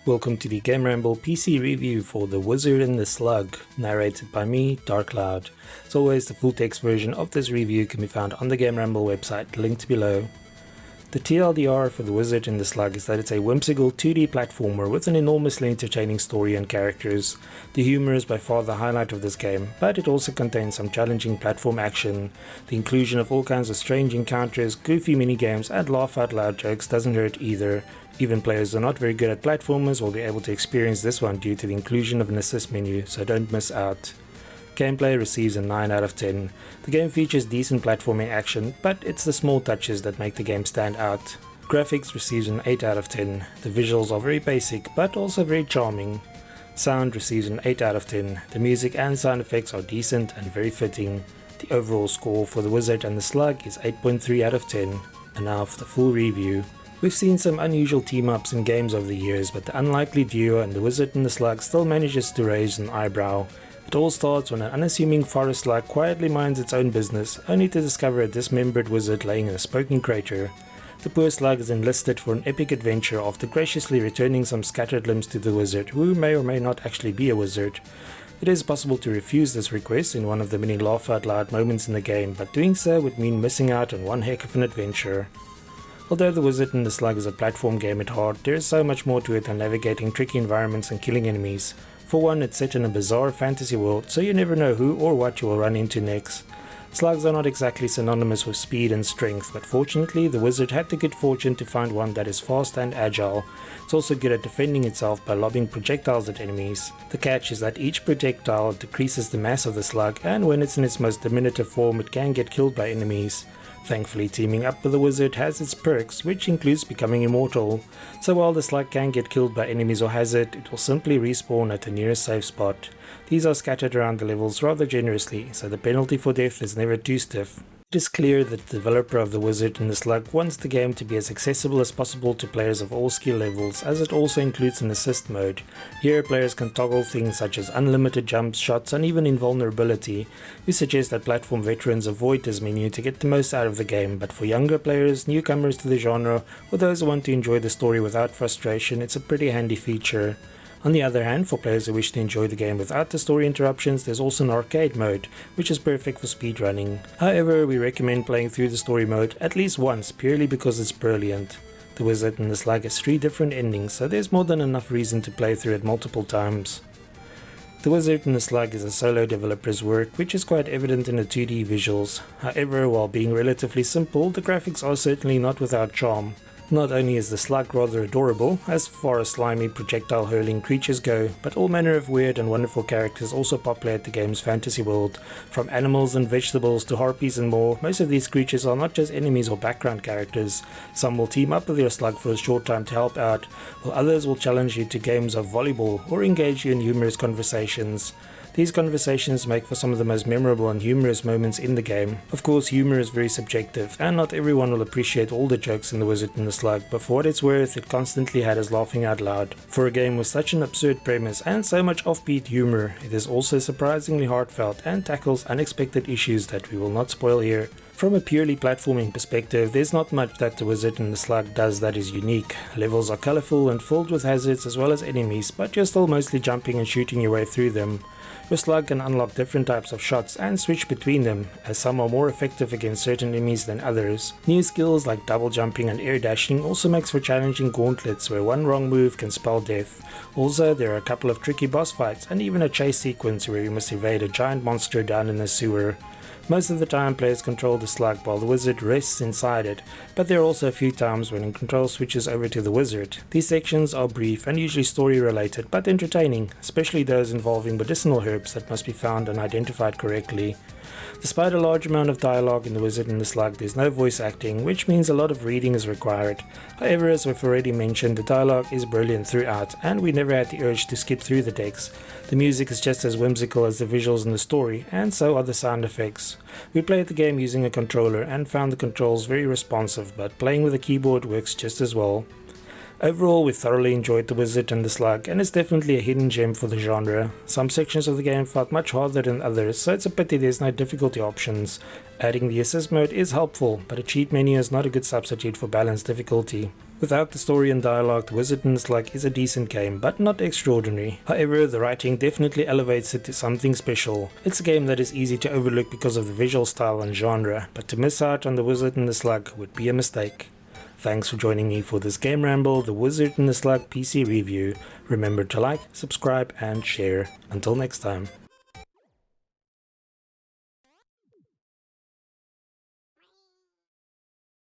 Welcome to the GameRamble PC review for The Wizard and the Slug, narrated by me, Darkcloud. As always, the full text version of this review can be found on the GameRamble website, linked below. The TLDR for The Wizard and the Slug is that it's a whimsical 2D platformer with an enormously entertaining story and characters. The humour is by far the highlight of this game, but it also contains some challenging platform action. The inclusion of all kinds of strange encounters, goofy minigames and laugh out loud jokes doesn't hurt either. Even players who are not very good at platformers will be able to experience this one due to the inclusion of an assist menu, so don't miss out. Gameplay receives a 9 out of 10. The game features decent platforming action, but it's the small touches that make the game stand out. Graphics receives an 8 out of 10. The visuals are very basic, but also very charming. Sound receives an 8 out of 10. The music and sound effects are decent and very fitting. The overall score for The Wizard and the Slug is 8.3 out of 10. And now for the full review. We've seen some unusual team-ups in games over the years, but the unlikely duo and the Wizard and the Slug still manages to raise an eyebrow. It all starts when an unassuming forest slug quietly minds its own business, only to discover a dismembered wizard laying in a smoking crater. The poor slug is enlisted for an epic adventure after graciously returning some scattered limbs to the wizard, who may or may not actually be a wizard. It is possible to refuse this request in one of the many laugh-out-loud moments in the game, but doing so would mean missing out on one heck of an adventure. Although The Wizard and the Slug is a platform game at heart, there is so much more to it than navigating tricky environments and killing enemies. For one, it's set in a bizarre fantasy world, so you never know who or what you will run into next. Slugs are not exactly synonymous with speed and strength, but fortunately the wizard had the good fortune to find one that is fast and agile. It's also good at defending itself by lobbing projectiles at enemies. The catch is that each projectile decreases the mass of the slug, and when it's in its most diminutive form it can get killed by enemies. Thankfully, teaming up with the wizard has its perks, which includes becoming immortal. So while the slug can get killed by enemies or hazard, it will simply respawn at the nearest safe spot. These are scattered around the levels rather generously, so the penalty for death is never too stiff. It is clear that the developer of The Wizard and the Slug wants the game to be as accessible as possible to players of all skill levels, as it also includes an assist mode. Here players can toggle things such as unlimited jumps, shots and even invulnerability. We suggest that platform veterans avoid this menu to get the most out of the game, but for younger players, newcomers to the genre, or those who want to enjoy the story without frustration, it's a pretty handy feature. On the other hand, for players who wish to enjoy the game without the story interruptions, there's also an arcade mode, which is perfect for speedrunning. However, we recommend playing through the story mode at least once, purely because it's brilliant. The Wizard and the Slug has 3 different endings, so there's more than enough reason to play through it multiple times. The Wizard and the Slug is a solo developer's work, which is quite evident in the 2D visuals. However, while being relatively simple, the graphics are certainly not without charm. Not only is the slug rather adorable, as far as slimy projectile hurling creatures go, but all manner of weird and wonderful characters also populate the game's fantasy world. From animals and vegetables to harpies and more, most of these creatures are not just enemies or background characters. Some will team up with your slug for a short time to help out, while others will challenge you to games of volleyball or engage you in humorous conversations. These conversations make for some of the most memorable and humorous moments in the game. Of course, humor is very subjective, and not everyone will appreciate all the jokes in The Wizard and the Slug, but for what it's worth, it constantly had us laughing out loud. For a game with such an absurd premise and so much offbeat humor, it is also surprisingly heartfelt and tackles unexpected issues that we will not spoil here. From a purely platforming perspective, there's not much that The Wizard and the Slug does that is unique. Levels are colourful and filled with hazards as well as enemies, but you're still mostly jumping and shooting your way through them. Your slug can unlock different types of shots and switch between them, as some are more effective against certain enemies than others. New skills like double jumping and air dashing also makes for challenging gauntlets where one wrong move can spell death. Also, there are a couple of tricky boss fights and even a chase sequence where you must evade a giant monster down in a sewer. Most of the time players control the slug while the wizard rests inside it, but there are also a few times when control switches over to the wizard. These sections are brief and usually story related, but entertaining, especially those involving medicinal herbs that must be found and identified correctly. Despite a large amount of dialogue in The Wizard and the Slug, there's no voice acting, which means a lot of reading is required. However, as we've already mentioned, the dialogue is brilliant throughout, and we never had the urge to skip through the text. The music is just as whimsical as the visuals in the story, and so are the sound effects. We played the game using a controller and found the controls very responsive, but playing with a keyboard works just as well. Overall, we thoroughly enjoyed The Wizard and the Slug, and it's definitely a hidden gem for the genre. Some sections of the game felt much harder than others, so it's a pity there's no difficulty options. Adding the assist mode is helpful, but a cheat menu is not a good substitute for balanced difficulty. Without the story and dialogue, The Wizard and the Slug is a decent game, but not extraordinary. However, the writing definitely elevates it to something special. It's a game that is easy to overlook because of the visual style and genre, but to miss out on The Wizard and the Slug would be a mistake. Thanks for joining me for this GAMERamble, The Wizard and the Slug PC review. Remember to like, subscribe and share. Until next time.